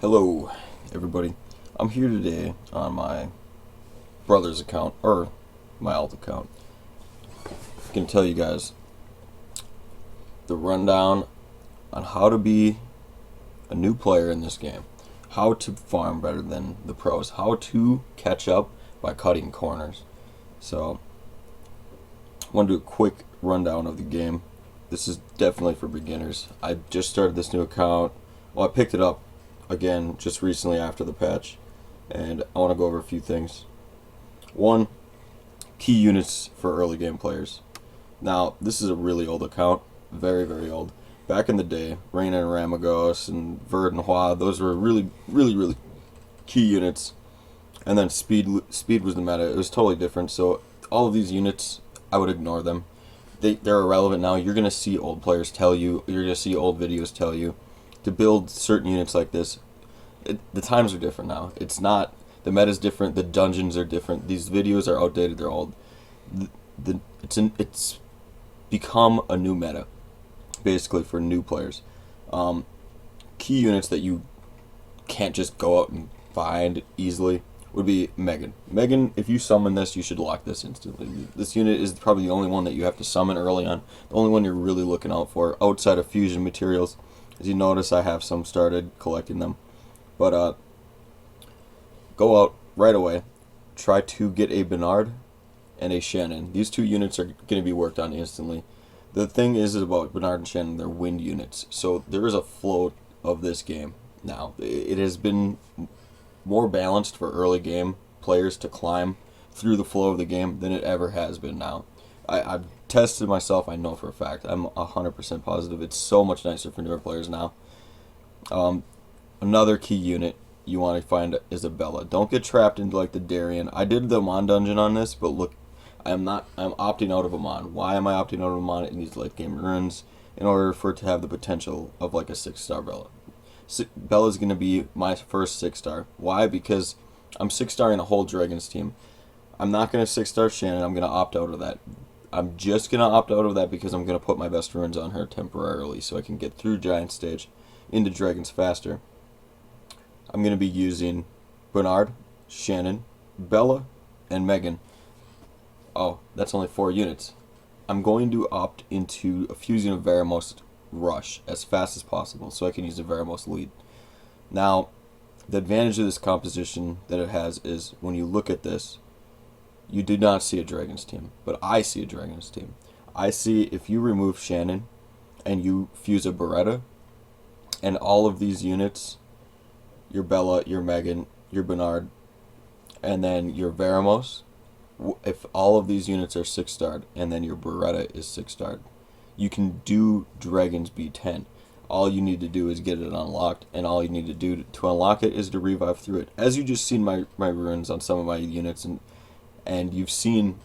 Hello, everybody. I'm here today on my brother's account, or my alt account. I'm going to tell you guys the rundown on how to be a new player in this game, how to farm better than the pros, how to catch up by cutting corners. So, I want to do a quick rundown of the game. This is definitely for beginners. I just started this new account. Well, I picked it up again just recently after the patch, and I want to go over a few things. One, key units for early game players. Now, this is a really old account, very, very old. Back in the day, Reyna and Ramagos and Verd and Hua, those were really, really, really key units. And then speed was the meta. It was totally different. So all of these units, I would ignore them. They're irrelevant now. You're going to see old players tell you, you're going to see old videos tell you to build certain units like this. The times are different now. It's not, the meta's different, the dungeons are different. These videos are outdated, they're old. It's become a new meta, basically, for new players. Key units that you can't just go out and find easily would be Megan. Megan, if you summon this, you should lock this instantly. This unit is probably the only one that you have to summon early on. The only one you're really looking out for outside of fusion materials. As you notice, I have some started collecting them. But go out right away. Try to get a Bernard and a Shannon. These two units are going to be worked on instantly. The thing is about Bernard and Shannon, they're wind units. So there is a flow of this game now. It has been more balanced for early game players to climb through the flow of the game than it ever has been now. I've tested myself, I know for a fact. I'm 100% positive. It's so much nicer for newer players now. Another key unit you want to find is a Bella. Don't get trapped into like the Darien. I did the Amon dungeon on this, but look, I'm opting out of Amon. Why am I opting out of Amon? It needs late game runes in order for it to have the potential of like a 6-star Bella. Bella's going to be my first 6-star. Why? Because I'm 6-starring a whole Dragons team. I'm not going to 6-star Shannon. I'm going to opt out of that. I'm just going to opt out of that because I'm going to put my best runes on her temporarily so I can get through Giant Stage into Dragons faster. I'm going to be using Bernard, Shannon, Bella, and Megan. Oh, that's only 4 units. I'm going to opt into a fusion of Veramos Rush as fast as possible so I can use the Veramos lead. Now, the advantage of this composition that it has is when you look at this, you do not see a Dragons team, but I see a Dragons team. I see if you remove Shannon and you fuse a Beretta, and all of these units, your Bella, your Megan, your Bernard, and then your Veramos, if all of these units are 6-starred, and then your Beretta is 6-starred, you can do Dragons B10. All you need to do is get it unlocked, and all you need to do to unlock it is to revive through it. As you just seen my runes on some of my units, and you've seen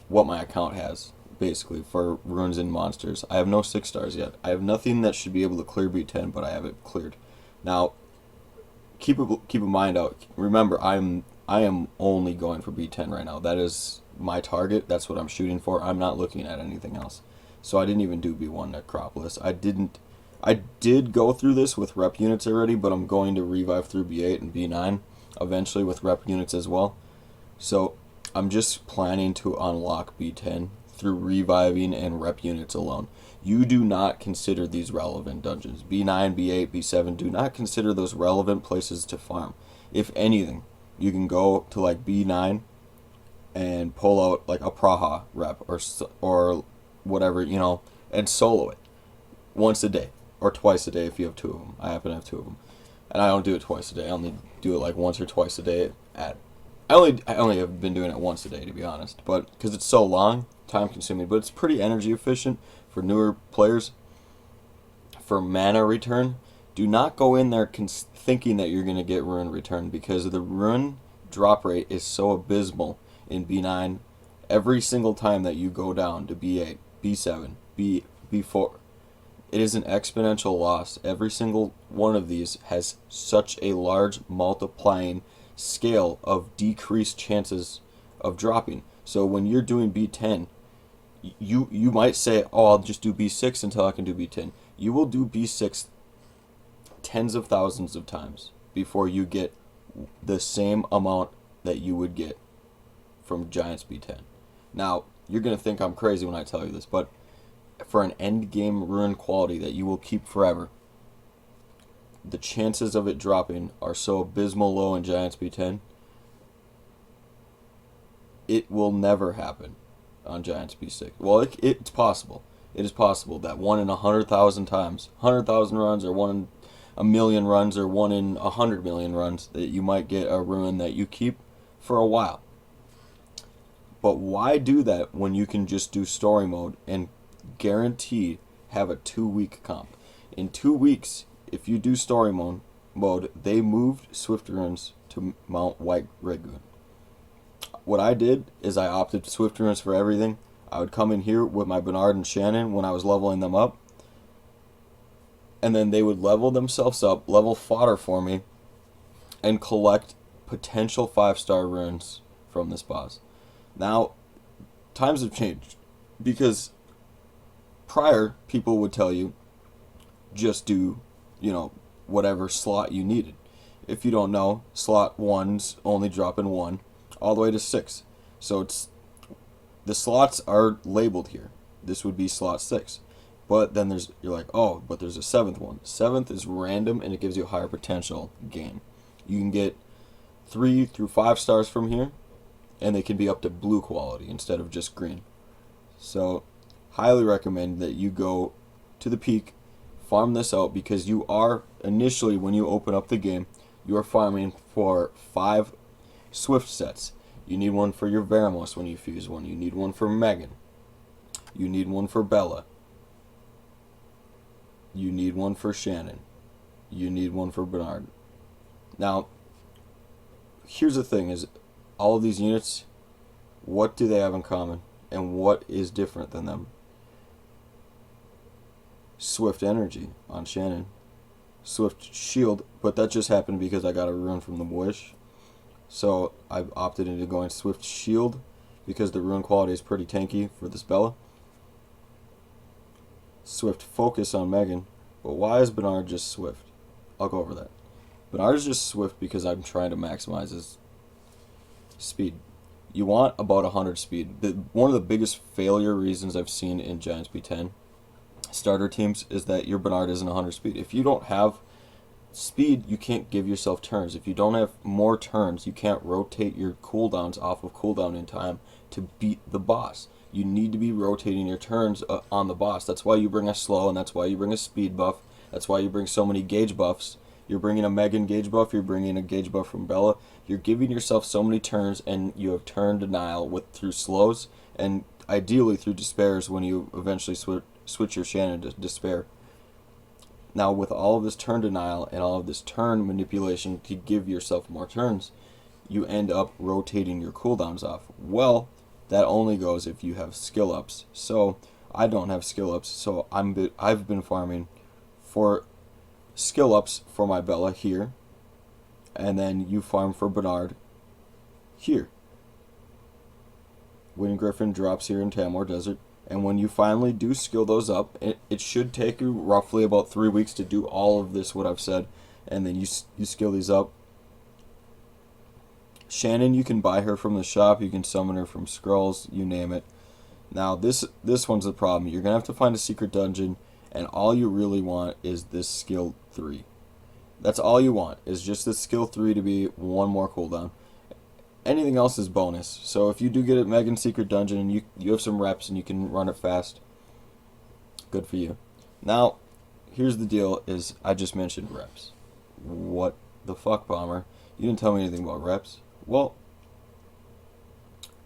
what my account has, basically, for runes and monsters. I have no 6-stars yet. I have nothing that should be able to clear B10, but I have it cleared. Now, keep a mind out. Remember, I am only going for B10 right now. That is my target. That's what I'm shooting for. I'm not looking at anything else. So I didn't even do B1 Necropolis. I did go through this with rep units already, but I'm going to revive through B8 and B9 eventually with rep units as well. So I'm just planning to unlock B10 through reviving and rep units alone. You do not consider these relevant dungeons. B9, B8, B7, do not consider those relevant places to farm. If anything, you can go to like B9 and pull out like a Praha rep or whatever, and solo it once a day or twice a day if you have 2 of them. I happen to have 2 of them. And I don't do it twice a day. I only do it like once or twice a day I only have been doing it once a day, to be honest, but because it's so long, time consuming, but it's pretty energy efficient for newer players. For mana return, do not go in there thinking that you're going to get rune return, because the rune drop rate is so abysmal in B9. Every single time that you go down to B8, B7, B4, it is an exponential loss. Every single one of these has such a large multiplying scale of decreased chances of dropping. So when you're doing B10, you might say, oh, I'll just do B6 until I can do B10. You will do B6 tens of thousands of times before you get the same amount that you would get from Giant Speed 10. Now, you're going to think I'm crazy when I tell you this, but for an end game rune quality that you will keep forever, the chances of it dropping are so abysmal low in Giant Speed 10, it will never happen on Giant Speed 6. Well, it's possible. It is possible that 1 in 100,000 times, 100,000 runs, or 1 in a million runs, or 1 in 100 million runs, that you might get a rune that you keep for a while. But why do that when you can just do story mode and guaranteed have a 2-week comp? In 2 weeks, if you do story mode, they moved Swift runes to Mount White Ragoon. What I did is I opted Swift runes for everything. I would come in here with my Bernard and Shannon when I was leveling them up, and then they would level themselves up, level fodder for me, and collect potential 5-star runes from this boss. Now, times have changed, because prior, people would tell you, just do, whatever slot you needed. If you don't know, slot 1's only drop in 1, all the way to 6. So the slots are labeled here. This would be slot 6. But then you're like, oh, but there's a 7th one. 7th is random, and it gives you a higher potential gain. You can get 3 through 5 stars from here, and they can be up to blue quality instead of just green. So, highly recommend that you go to the peak, farm this out, because you are, initially, when you open up the game, you are farming for 5 Swift sets. You need one for your Veramos when you fuse one. You need one for Megan. You need one for Bella. You need one for Shannon. You need one for Bernard. Now, here's the thing, is all of these units, what do they have in common? And what is different than them? Swift Energy on Shannon. Swift Shield, but that just happened because I got a rune from the Wish. So I've opted into going Swift Shield because the rune quality is pretty tanky for this Bella. Swift Focus on Megan. But why is Bernard just Swift? I'll go over that. Bernard is just Swift because I'm trying to maximize his speed. You want about 100 speed. One of the biggest failure reasons I've seen in Giant Speed 10 starter teams is that your Bernard isn't 100 speed. If you don't have speed, you can't give yourself turns. If you don't have more turns, you can't rotate your cooldowns off of cooldown in time to beat the boss. You need to be rotating your turns on the boss. That's why you bring a slow, and that's why you bring a speed buff. That's why you bring so many gauge buffs. You're bringing a Megan gauge buff, you're bringing a gauge buff from Bella. You're giving yourself so many turns, and you have turn denial through slows, and ideally through despairs when you eventually switch your Shannon to despair. Now, with all of this turn denial and all of this turn manipulation to give yourself more turns, you end up rotating your cooldowns off. Well, that only goes if you have skill ups. So I don't have skill ups, so I've been farming for skill ups for my Bella here, and then you farm for Bernard here. Wind Griffin drops here in Tamor Desert. And when you finally do skill those up, it should take you roughly about 3 weeks to do all of this, what I've said. And then you skill these up. Shannon, you can buy her from the shop. You can summon her from scrolls, you name it. Now, this one's the problem. You're going to have to find a secret dungeon, and all you really want is this skill 3. That's all you want, is just this skill 3 to be one more cooldown. Anything else is bonus. So if you do get a Megan Secret Dungeon and you have some reps and you can run it fast, good for you. Now, here's the deal, is I just mentioned reps. What the fuck, Bomber? You didn't tell me anything about reps. Well,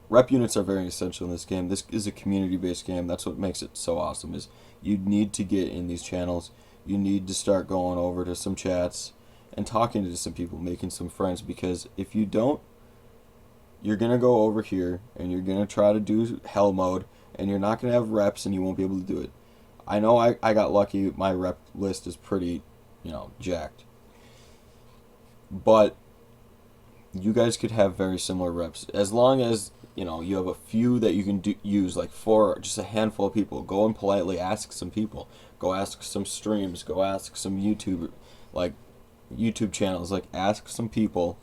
rep units are very essential in this game. This is a community-based game. That's what makes it so awesome, is you need to get in these channels. You need to start going over to some chats and talking to some people, making some friends, because if you don't, you're going to go over here and you're going to try to do hell mode, and you're not going to have reps and you won't be able to do it. I know I got lucky. My rep list is pretty, jacked. But you guys could have very similar reps. As long as you have a few that you can use, like for just a handful of people. Go and politely ask some people. Go ask some streams. Go ask some like YouTube channels. Like ask some people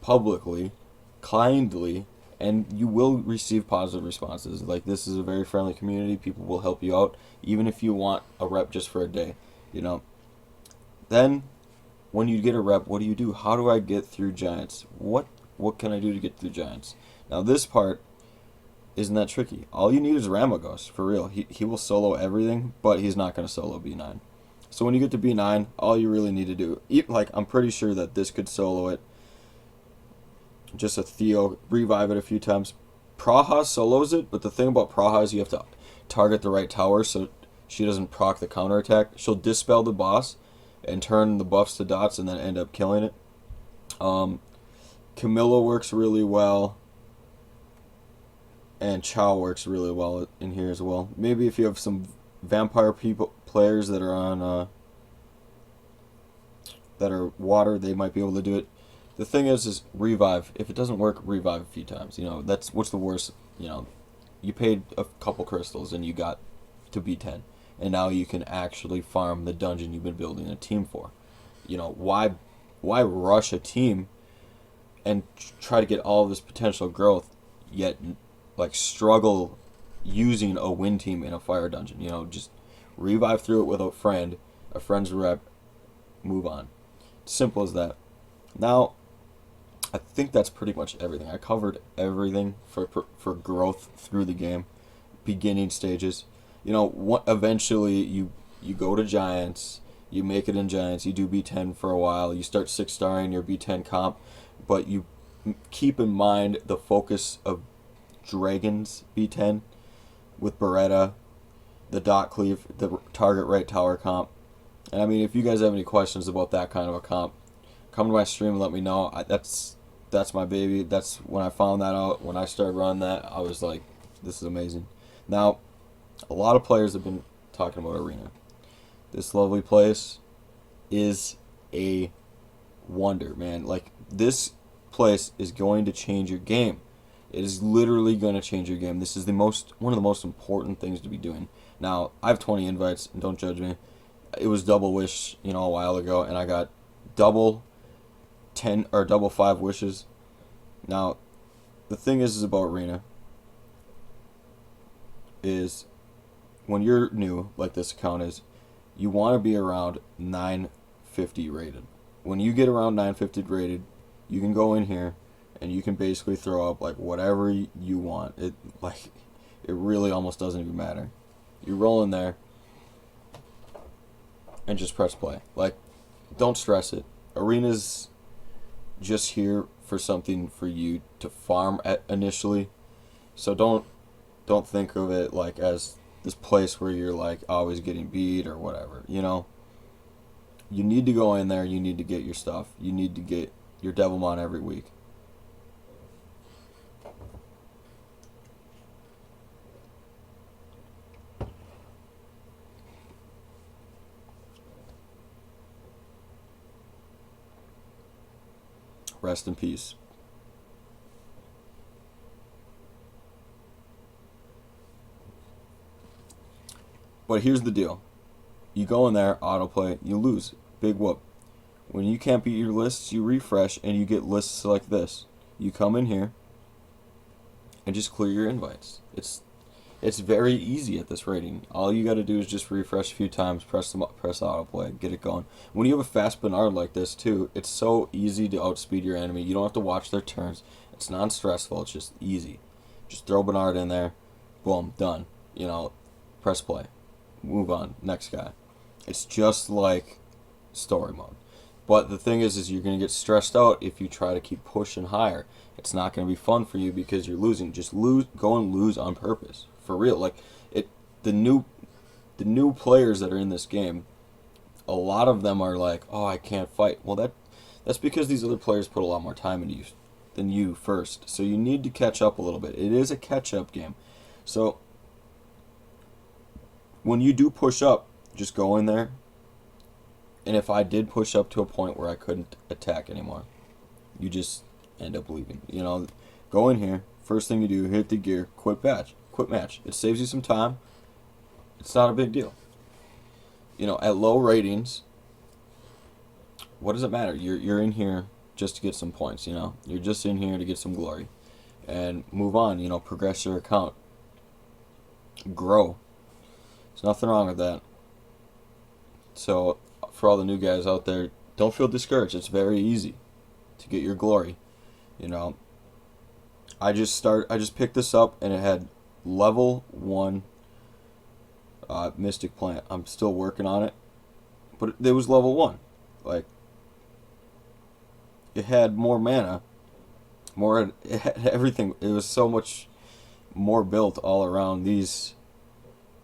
publicly, kindly, and you will receive positive responses. Like this is a very friendly community. People will help you out, even if you want a rep just for a day. You know. Then, when you get a rep, what do? How do I get through giants? What can I do to get through giants? Now this part isn't that tricky. All you need is Ramagos, for real. He will solo everything, but he's not going to solo B9. So when you get to B9, all you really need to do, like I'm pretty sure that this could solo it. Just a Theo, revive it a few times. Praha solos it, but the thing about Praha is you have to target the right tower so she doesn't proc the counterattack. She'll dispel the boss and turn the buffs to dots and then end up killing it. Camilla works really well. And Chow works really well in here as well. Maybe if you have some vampire players that are on that are water, they might be able to do it. The thing is revive. If it doesn't work, revive a few times. That's what's the worst. You paid a couple crystals and you got to B10, and now you can actually farm the dungeon you've been building a team for. Why rush a team and try to get all of this potential growth, yet like struggle using a win team in a fire dungeon? Just revive through it with a friend's rep, move on. Simple as that. Now, I think that's pretty much everything. I covered everything for growth through the game, beginning stages. Eventually you go to Giants, you make it in Giants, you do B10 for a while, you start 6-starring your B10 comp, but you keep in mind the focus of Dragons B10 with Beretta, the dot cleave, the target right tower comp. And I mean, if you guys have any questions about that kind of a comp, come to my stream and let me know. That's my baby. That's when I found that out. When I started running that, I was like, this is amazing. Now, a lot of players have been talking about Arena. This lovely place is a wonder, man. Like, this place is going to change your game. It is literally going to change your game. This is one of the most important things to be doing. Now, I have 20 invites, and don't judge me. It was double wish, a while ago, and I got double 10 or double 5 wishes. Now, the thing is about Arena is when you're new, like this account is, you want to be around 950 rated. When you get around 950 rated, you can go in here and you can basically throw up like whatever you want. It really almost doesn't even matter. You roll in there and just press play. Like, don't stress it. Arena's just here for something for you to farm at initially. So don't think of it like as this place where you're like always getting beat or whatever. You need to go in there, you need to get your stuff. You need to get your Devilmon every week. Rest in peace. But here's the deal. You go in there, autoplay, you lose. Big whoop. When you can't beat your lists, you refresh and you get lists like this. You come in here and just clear your invites. It's very easy at this rating. All you got to do is just refresh a few times, press autoplay, get it going. When you have a fast Bernard like this too, it's so easy to outspeed your enemy. You don't have to watch their turns. It's non-stressful. It's just easy. Just throw Bernard in there, boom, done. Press play, move on, next guy. It's just like story mode. But the thing is you're going to get stressed out if you try to keep pushing higher. It's not going to be fun for you because you're losing. Just go and lose on purpose. For real. Like, the new players that are in this game, a lot of them are like, oh, I can't fight. Well, that's because these other players put a lot more time into you than you first. So you need to catch up a little bit. It is a catch-up game. So when you do push up, just go in there. And if I did push up to a point where I couldn't attack anymore, you just end up leaving. Go in here. First thing you do, hit the gear, quit match. It saves you some time. It's not a big deal. At low ratings, what does it matter? You're in here just to get some points. You're just in here to get some glory, and move on. Progress your account, grow. There's nothing wrong with that. So, for all the new guys out there, don't feel discouraged. It's very easy to get your glory. I just picked this up and it had level 1 Mystic Plant. I'm still working on it, but it was level 1. Like, it had more mana, it had everything. It was so much more built all around these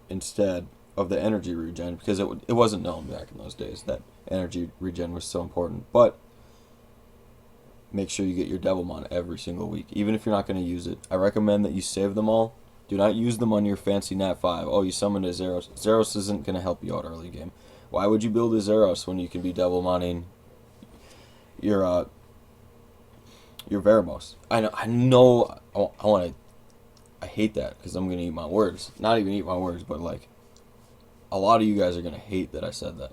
instead of the energy regen, because it wasn't known back in those days that energy regen was so important. But make sure you get your Devilmon every single week, even if you're not going to use it. I recommend that you save them all. Do not use them on your fancy Nat 5. Oh, you summoned a Zeros. Zeros isn't going to help you out early game. Why would you build a Zeros when you can be Devilmoning your Veramos? I know. I hate that because I'm going to eat my words. Not even eat my words, but like, a lot of you guys are going to hate that I said that.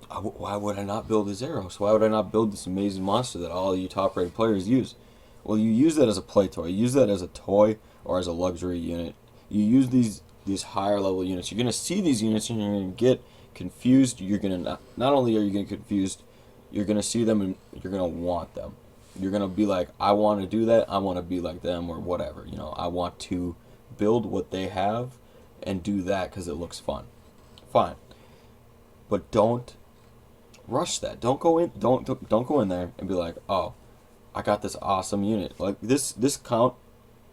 Why would I not build a Zeros? Why would I not build this amazing monster that all you top-rated players use? Well, you use that as a play toy. You use that as a toy or as a luxury unit. You use these higher level units. You're going to see these units and you're going to get confused. You're going to not only are you going to get confused, you're going to see them and you're going to want them. You're going to be like, I want to do that. I want to be like them, or whatever. I want to build what they have and do that because it looks fun. Fine. But don't rush that. Don't go in there and be like, oh, I got this awesome unit. Like, this count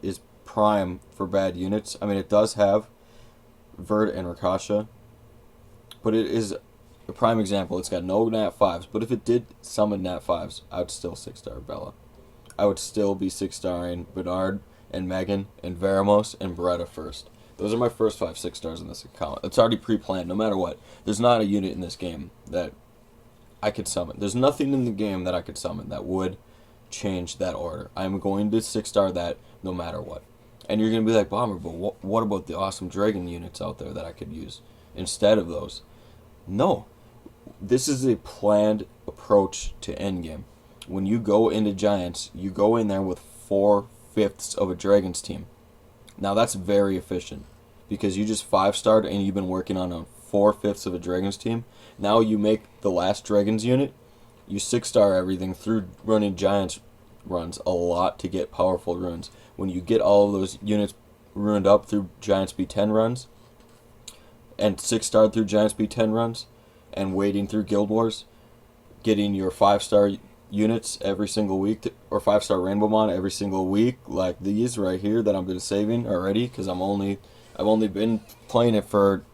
is prime for bad units. I mean, it does have Vert and Rakasha, but it is a prime example. It's got no Nat 5s, but if it did summon Nat 5s, I would still 6-star Bella. I would still be 6-starring Bernard and Megan and Veramos and Beretta first. Those are my first 5 6-stars in this account. It's already pre-planned, no matter what. There's not a unit in this game that I could summon. There's nothing in the game that I could summon that would change that order. I'm going to 6-star that no matter what. And you're going to be like, Bomber, but what about the awesome Dragon units out there that I could use instead of those? No. This is a planned approach to endgame. When you go into Giants, you go in there with 4/5 of a Dragon's team. Now that's very efficient because you just 5-starred and you've been working on a 4/5 of a Dragon's team. Now you make the last Dragon's unit, you 6-star everything through running Giants runs a lot to get powerful runes. When you get all of those units ruined up through Giants B10 runs, and 6-starred through Giants B10 runs, and waiting through Guild Wars, getting your 5-star units every single week, or 5-star Rainbowmon every single week, like these right here that I've been saving already, because I've only been playing it for,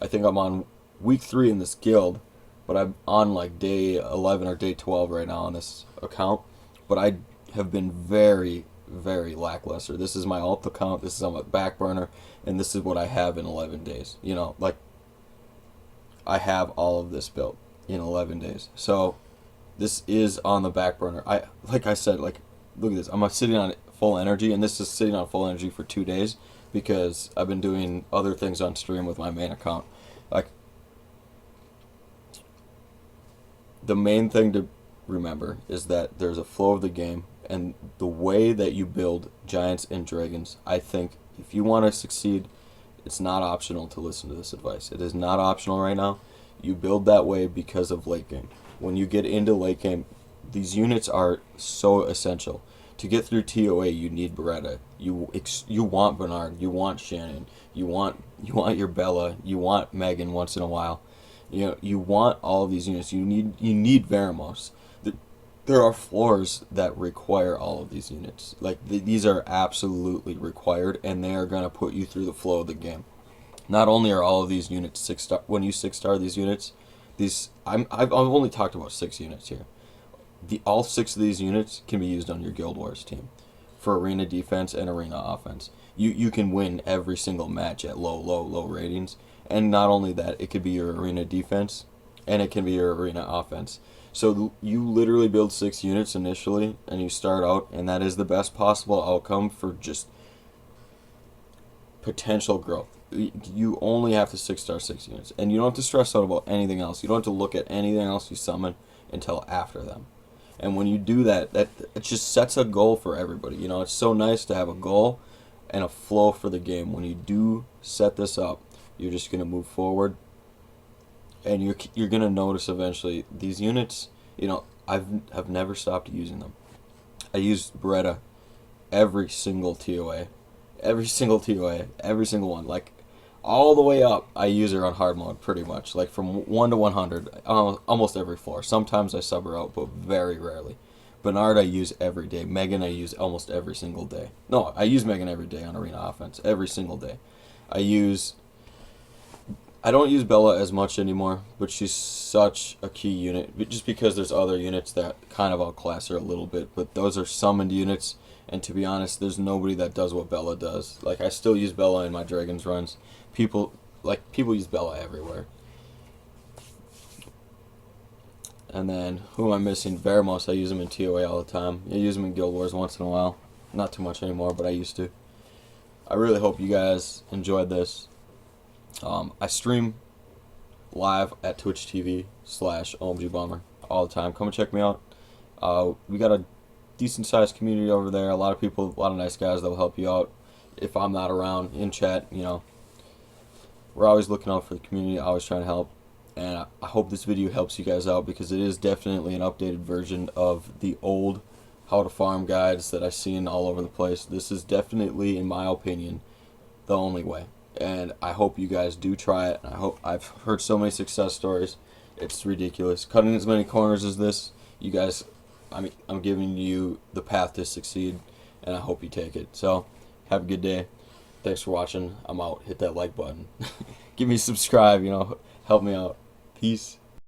I think I'm on week 3 in this guild, but I'm on like day 11 or day 12 right now on this account. But I have been very, very lackluster. This is my alt account, this is on my back burner, and this is what I have in 11 days. Like, I have all of this built in 11 days. So this is on the back burner. Like I said, like, look at this. I'm sitting on full energy, and this is sitting on full energy for 2 days because I've been doing other things on stream with my main account. Like, the main thing to remember is that there's a flow of the game, and the way that you build Giants and Dragons, I think if you want to succeed, it's not optional to listen to this advice. It is not optional right now. You build that way because of late game. When you get into late game, these units are so essential. To get through TOA, you need Beretta. You want Bernard. You want Shannon. You want your Bella. You want Megan once in a while. You want all of these units. You need Veramos. There are floors that require all of these units. Like, these are absolutely required, and they are going to put you through the flow of the game. Not only are all of these units 6-star, when you 6-star these units, I've only talked about 6 units here. All 6 of these units can be used on your Guild Wars team for arena defense and arena offense. You can win every single match at low ratings, and not only that, it could be your arena defense and it can be your arena offense. So you literally build 6 units initially, and you start out, and that is the best possible outcome for just potential growth. You only have to 6-star 6 units, and you don't have to stress out about anything else. You don't have to look at anything else you summon until after them. And when you do that, it just sets a goal for everybody. You know, it's so nice to have a goal and a flow for the game. When you do set this up, you're just gonna move forward, and you're gonna notice eventually these units. You know, I've never stopped using them. I used Beretta every single TOA, every single one, like all the way up. I use her on hard mode pretty much, like from 1 to 100, almost every floor. Sometimes I sub her out, but very rarely. Bernard I use every day. Megan I use almost every single day. No, I use Megan every day on arena offense, every single day. I use I don't use Bella as much anymore, but she's such a key unit. Just because there's other units that kind of outclass her a little bit, but those are summoned units. And to be honest, there's nobody that does what Bella does. Like, I still use Bella in my Dragons runs. People use Bella everywhere. And then who am I missing? Veramos. I use him in TOA all the time. I use him in Guild Wars once in a while. Not too much anymore, but I used to. I really hope you guys enjoyed this. I stream live at Twitch TV/OMG Bomber all the time. Come and check me out. We got a decent sized community over there. A lot of people, a lot of nice guys that will help you out if I'm not around in chat. You know, we're always looking out for the community, always trying to help. And I hope this video helps you guys out, because it is definitely an updated version of the old how to farm guides that I've seen all over the place. This is definitely, in my opinion, the only way. And I hope you guys do try it. I've heard so many success stories. It's ridiculous. Cutting as many corners as this, you guys, I'm giving you the path to succeed, and I hope you take it. So, have a good day. Thanks for watching. I'm out. Hit that like button. Give me a subscribe, you know, help me out. Peace.